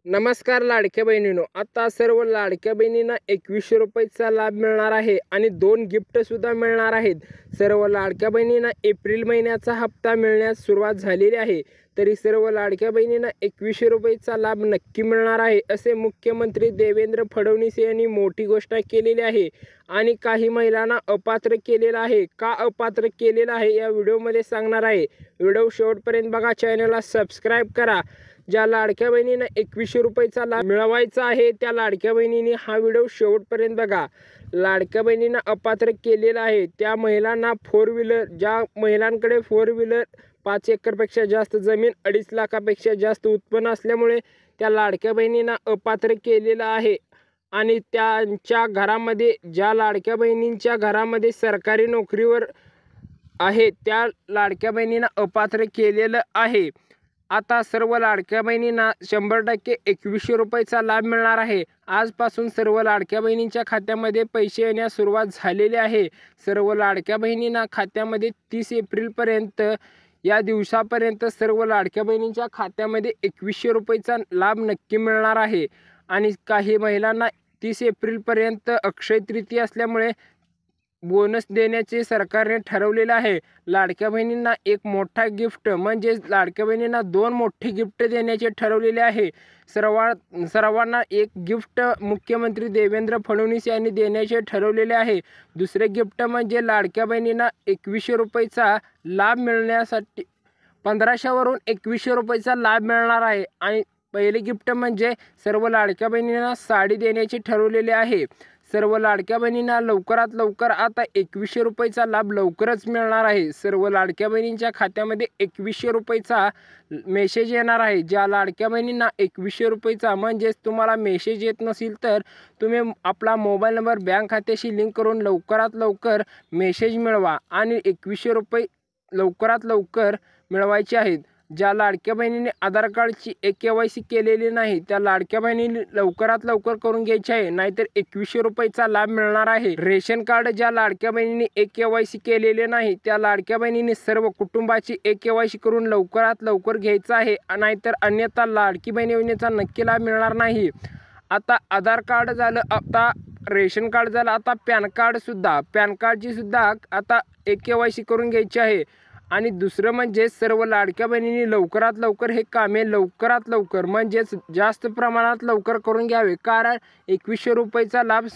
नमस्कार लाडक्या बहिणींनो, आता सर्व लाडक्या बहिणींना 2100 रुपयाचा लाभ मिळणार आहे आणि 2 गिफ्टसुद्धा मिळणार आहेत. सर्व लाडक्या बहिणींना एप्रिल महिन्याचा हप्ता मिळण्यास सुरुवात झालेली आहे. तरी सर्व लाडक्या बहिणींना 2100 रुपयाचा लाभ नक्की मिळणार आहे, असे मुख्यमंत्री देवेंद्र फडणवीस यांनी मोठी घोषणा केलेली आहे. आणि काही महिलांना अपात्र केलेलं आहे. का अपात्र केलेलं आहे या व्हिडिओमध्ये सांगणार आहे. व्हिडिओ शेवटपर्यंत बघा, चॅनलला सबस्क्राईब करा. ज्या लाडक्या बहिणींना 2100 रुपयाचा लाभ मिळवायचा आहे त्या लाडक्या बहिणींनी हा व्हिडिओ शेवटपर्यंत बघा. लाडक्या बहिणींना अपात्र केलेला आहे त्या महिलांना 4 व्हीलर, ज्या महिलांकडे 4 व्हीलर, 5 एकरपेक्षा जास्त जमीन, 2.5 लाखापेक्षा जास्त उत्पन्न असल्यामुळे त्या लाडक्या बहिणींना अपात्र केलेलं आहे. आणि त्यांच्या घरामध्ये, ज्या लाडक्या बहिणींच्या घरामध्ये सरकारी नोकरीवर आहे त्या लाडक्या बहिणींना अपात्र केलेलं आहे. आता सर्व लाडक्या बहिणींना 100% 2100 रुपयाचा लाभ मिळणार आहे. आजपासून सर्व लाडक्या बहिणींच्या खात्यामध्ये पैसे येण्यास सुरुवात झालेली आहे. सर्व लाडक्या बहिणींना खात्यामध्ये 30 एप्रिलपर्यंत, या दिवसापर्यंत सर्व लाडक्या बहिणींच्या खात्यामध्ये 2100 रुपयाचा लाभ नक्की मिळणार आहे. आणि काही महिलांना 30 एप्रिलपर्यंत अक्षय तृतीया असल्यामुळे बोनस देण्याचे सरकारने ठरवलेले आहे. लाडक्या बहिणींना एक मोठा गिफ्ट, म्हणजे लाडक्या बहिणींना 2 मोठे गिफ्ट देण्याचे ठरवलेले आहे. सर्वांना एक गिफ्ट मुख्यमंत्री देवेंद्र फडणवीस यांनी देण्याचे ठरवलेले आहे. दुसरे गिफ्ट म्हणजे लाडक्या बहिणींना 2100 रुपयाचा लाभ मिळण्यासाठी 1500 वरून 2100 रुपयाचा लाभ मिळणार आहे. आणि पहिले गिफ्ट म्हणजे सर्व लाडक्या बहिणींना साडी देण्याचे ठरवलेले आहे. सर्व लाडक्या बहिणींना लवकरात लवकर आता 2100 रुपयाचा लाभ लवकरच मिळणार आहे. सर्व लाडक्या बहिणींच्या खात्यामध्ये 2100 रुपयाचा मेसेज येणार आहे. ज्या लाडक्या बहिणींना 2100 रुपयाचा, म्हणजेच तुम्हाला मेसेज येत नसेल तर तुम्ही आपला मोबाईल नंबर बँक खात्याशी लिंक करून लवकरात लवकर मेसेज मिळवा आणि 2100 रुपये लवकरात लवकर मिळवायचे आहेत. ज्या लाडक्या बहिणीने आधार कार्डची KYC केलेली नाही त्या लाडक्या बहिणीने लवकरात लवकर करून घ्यायची आहे, नाहीतर 2100 रुपयाचा लाभ मिळणार आहे. रेशन कार्ड ज्या लाडक्या बहिणीने KYC केलेले नाही त्या लाडक्या बहिणीने सर्व कुटुंबाची KYC करून लवकरात लवकर घ्यायचं आहे, नाहीतर अन्यथा लाडकी बहीण योजनेचा नक्की लाभ मिळणार नाही. आता आधार कार्ड झालं, आता रेशन कार्ड झालं, आता पॅन कार्डची सुद्धा आता KYC करून घ्यायची आहे. आणि दुसरं म्हणजे सर्व लाडक्या बहिणींनी लवकरात लवकर हे कामे लवकरात लवकर, म्हणजेच जास्त प्रमाणात लवकर करून घ्यावे, कारण 2100 रुपयाचा लाभ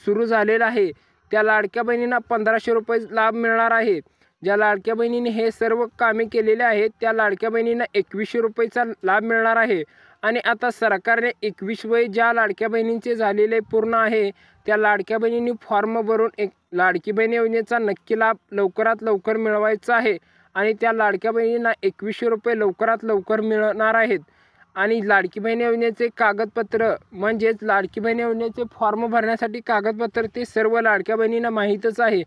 सुरू झालेला आहे. त्या लाडक्या बहिणींना 1500 रुपये लाभ मिळणार आहे. ज्या लाडक्या बहिणींनी हे सर्व कामे केलेले आहेत त्या लाडक्या बहिणींना 2100 रुपयाचा लाभ मिळणार आहे. आणि आता सरकारने 21 वय ज्या लाडक्या बहिणींचे झालेले पूर्ण आहे त्या लाडक्या बहिणींनी फॉर्म भरून लाडकी बहीण योजनेचा नक्की लाभ लवकरात लवकर मिळवायचा आहे. आणि त्या लाडक्या बहिणींना 2100 रुपये लवकरात लवकर मिळणार आहेत. आणि लाडकी बहीण योजनेचे कागदपत्र, म्हणजेच लाडकी बहीण योजनेचे फॉर्म भरण्यासाठी कागदपत्र, ते सर्व लाडक्या बहिणींना माहीतच आहे.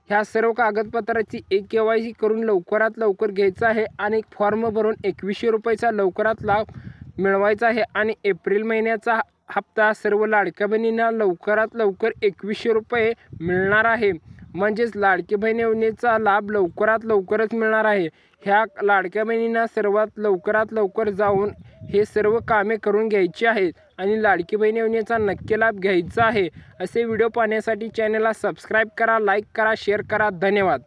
ह्या सर्व कागदपत्राची KYC करून लवकरात लवकर घ्यायचं आहे आणि फॉर्म भरून 2100 रुपयाचा लवकरात लाभ मिळवायचा आहे. आणि एप्रिल महिन्याचा हप्ता सर्व लाडक्या बहिणींना लवकरात लवकर 2100 रुपये मिळणार आहे. म्हणजेच लाडकी बहीण योजनेचा लाभ लवकरात लवकरच मिळणार आहे. ह्या लाडक्या बहिणींना सर्वात लवकरात लवकर जाऊन हे सर्व कामे करून घ्यायची आहेत आणि लाडकी बहीण योजनेचा नक्की लाभ घ्यायचा आहे. असे व्हिडिओ पाहण्यासाठी चॅनलला सबस्क्राईब करा, लाईक करा, शेअर करा. धन्यवाद.